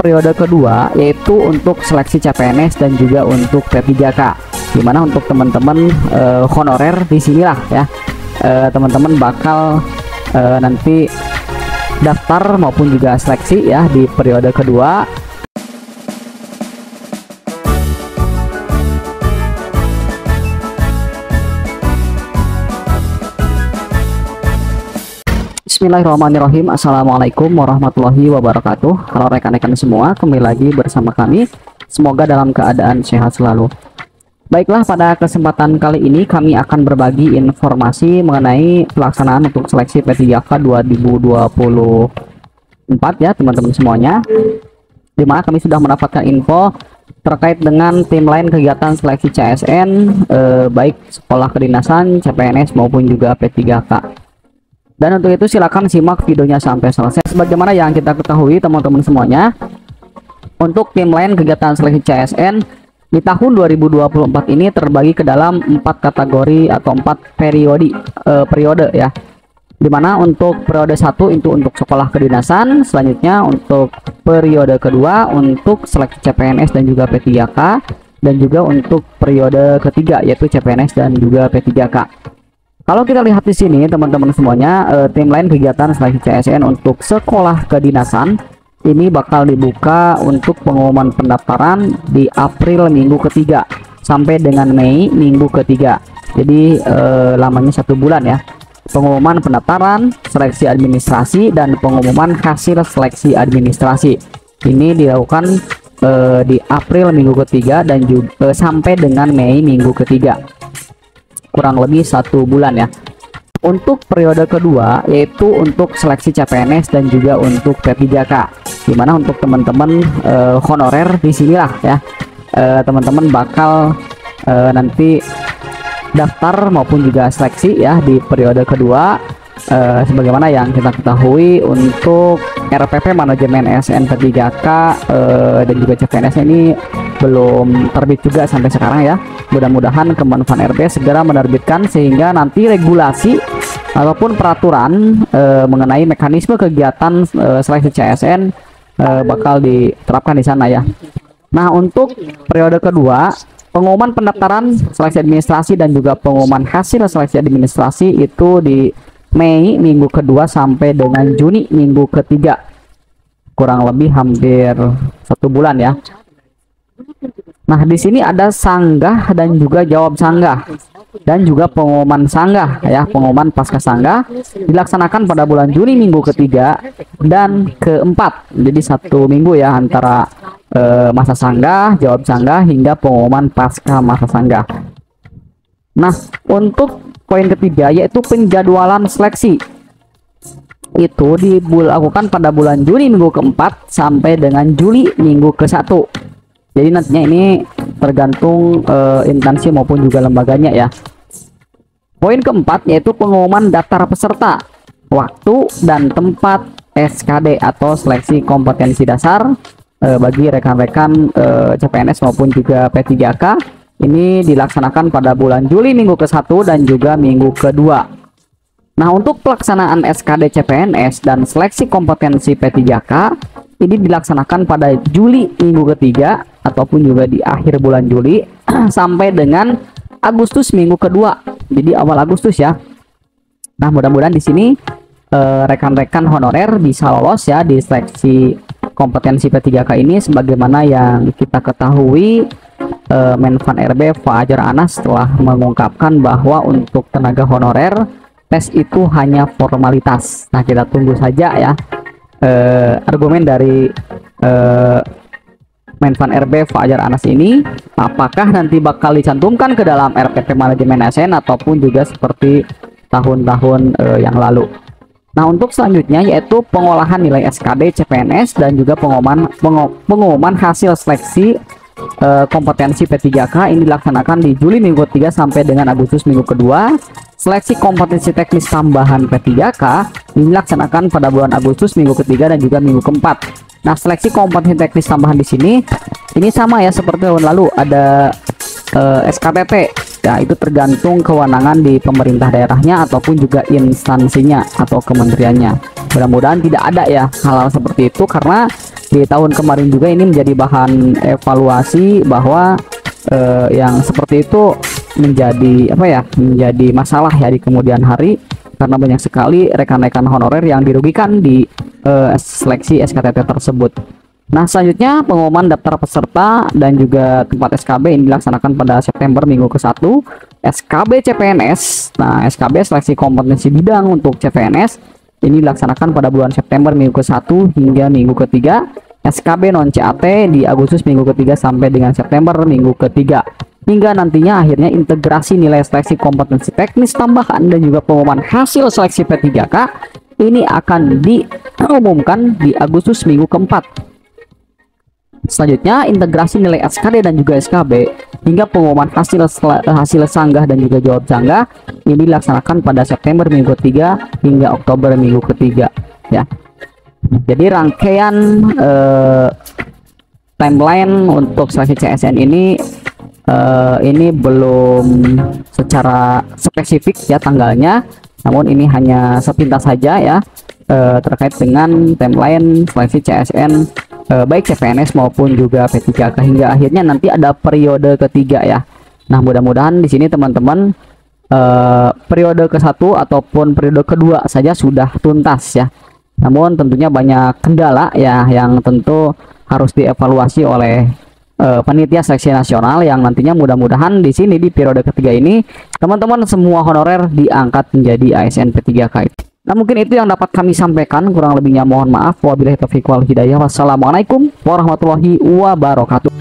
periode kedua yaitu untuk seleksi CPNS dan juga untuk P3K. Dimana untuk teman-teman honorer di sinilah ya teman-teman bakal nanti daftar maupun juga seleksi ya di periode kedua. Bismillahirrahmanirrahim. Assalamualaikum warahmatullahi wabarakatuh. Halo rekan-rekan semua, kembali lagi bersama kami. Semoga dalam keadaan sehat selalu. Baiklah, pada kesempatan kali ini kami akan berbagi informasi mengenai pelaksanaan untuk seleksi P3K 2024 ya teman-teman semuanya. Dimana kami sudah mendapatkan info terkait dengan timeline kegiatan seleksi CSN baik sekolah kedinasan, CPNS maupun juga P3K. Dan untuk itu silakan simak videonya sampai selesai. Sebagaimana yang kita ketahui teman-teman semuanya, untuk timeline kegiatan seleksi CSN di tahun 2024 ini terbagi ke dalam 4 kategori atau 4 periode ya. Dimana untuk periode 1 itu untuk sekolah kedinasan, selanjutnya untuk periode kedua untuk seleksi CPNS dan juga P3K, dan juga untuk periode ketiga yaitu CPNS dan juga P3K. Kalau kita lihat di sini teman-teman semuanya, timeline kegiatan seleksi CSN untuk sekolah kedinasan ini bakal dibuka untuk pengumuman pendaftaran di April minggu ketiga sampai dengan Mei minggu ketiga. Jadi lamanya 1 bulan ya. Pengumuman pendaftaran, seleksi administrasi, dan pengumuman hasil seleksi administrasi ini dilakukan di April minggu ketiga dan juga sampai dengan Mei minggu ketiga, kurang lebih 1 bulan ya. Untuk periode kedua yaitu untuk seleksi CPNS dan juga untuk P3K. Dimana untuk teman-teman honorer di sinilah ya teman-teman bakal nanti daftar maupun juga seleksi ya di periode kedua. Sebagaimana yang kita ketahui untuk RPP manajemen SN P3K dan juga CPNS ini belum terbit juga sampai sekarang ya. Mudah-mudahan Kemenpan RB segera menerbitkan sehingga nanti regulasi ataupun peraturan mengenai mekanisme kegiatan seleksi CSN bakal diterapkan di sana ya. Nah, untuk periode kedua pengumuman pendaftaran seleksi administrasi dan juga pengumuman hasil seleksi administrasi itu di Mei minggu kedua sampai dengan Juni minggu ketiga, kurang lebih hampir 1 bulan ya. Nah, di sini ada sanggah dan juga jawab sanggah dan juga pengumuman sanggah ya. Pengumuman pasca sanggah dilaksanakan pada bulan Juni minggu ketiga dan keempat. Jadi 1 minggu ya antara masa sanggah, jawab sanggah hingga pengumuman pasca masa sanggah. Nah, untuk poin ketiga yaitu penjadwalan seleksi itu dilakukan pada bulan Juni minggu keempat sampai dengan Juli minggu ke-1. Jadi nantinya ini tergantung instansi maupun juga lembaganya ya. Poin keempat yaitu pengumuman daftar peserta, waktu dan tempat SKD atau seleksi kompetensi dasar bagi rekan-rekan CPNS maupun juga P3K. Ini dilaksanakan pada bulan Juli minggu ke-1 dan juga minggu kedua. Nah, untuk pelaksanaan SKD CPNS dan seleksi kompetensi P3K ini dilaksanakan pada Juli minggu ketiga ataupun juga di akhir bulan Juli sampai dengan Agustus minggu kedua. Jadi awal Agustus ya. Nah, mudah-mudahan di sini rekan-rekan honorer bisa lolos ya di seleksi kompetensi P3K ini. Sebagaimana yang kita ketahui, Menpan RB Fajar Anas telah mengungkapkan bahwa untuk tenaga honorer tes itu hanya formalitas. Nah, kita tunggu saja ya argumen dari Menpan RB Fajar Anas ini, apakah nanti bakal dicantumkan ke dalam RPP manajemen SN ataupun juga seperti tahun-tahun yang lalu. Nah, untuk selanjutnya yaitu pengolahan nilai SKD CPNS dan juga pengumuman hasil seleksi kompetensi P3K ini dilaksanakan di Juli minggu ketiga sampai dengan Agustus minggu kedua. Seleksi kompetensi teknis tambahan P3K ini dilaksanakan pada bulan Agustus minggu ketiga dan juga minggu keempat. Nah, seleksi kompetensi teknis tambahan di sini ini sama ya seperti tahun lalu, ada SKPP Ya, itu tergantung kewenangan di pemerintah daerahnya ataupun juga instansinya atau kementeriannya. Mudah-mudahan tidak ada ya hal-hal seperti itu, karena di tahun kemarin juga ini menjadi bahan evaluasi bahwa yang seperti itu menjadi apa ya, menjadi masalah ya di kemudian hari, karena banyak sekali rekan-rekan honorer yang dirugikan di seleksi SKTT tersebut. Nah, selanjutnya pengumuman daftar peserta dan juga tempat SKB ini dilaksanakan pada September minggu ke-1. SKB CPNS, nah SKB seleksi kompetensi bidang untuk CPNS ini dilaksanakan pada bulan September minggu ke-1 hingga minggu ke-3. SKB non CAT di Agustus minggu ke-3 sampai dengan September minggu ke-3. Hingga nantinya akhirnya integrasi nilai seleksi kompetensi teknis tambahan dan juga pengumuman hasil seleksi P3K ini akan diumumkan di Agustus minggu ke-4. Selanjutnya integrasi nilai SKD dan juga SKB hingga pengumuman hasil sanggah dan juga jawab sanggah ini dilaksanakan pada September minggu ke-3 hingga Oktober minggu ke-3 ya. Jadi rangkaian timeline untuk seleksi CSN ini belum secara spesifik ya tanggalnya, namun ini hanya sepintas saja ya terkait dengan timeline seleksi CSN baik CPNS maupun juga P3K hingga akhirnya nanti ada periode ketiga ya. Nah, mudah-mudahan di sini teman-teman periode ke-1 ataupun periode kedua saja sudah tuntas ya. Namun tentunya banyak kendala ya yang tentu harus dievaluasi oleh panitia seleksi nasional, yang nantinya mudah-mudahan di sini di periode ketiga ini teman-teman semua honorer diangkat menjadi ASN P3K. Nah, mungkin itu yang dapat kami sampaikan, kurang lebihnya mohon maaf. Wabillahi taufiq wal hidayah. Wassalamualaikum warahmatullahi wabarakatuh.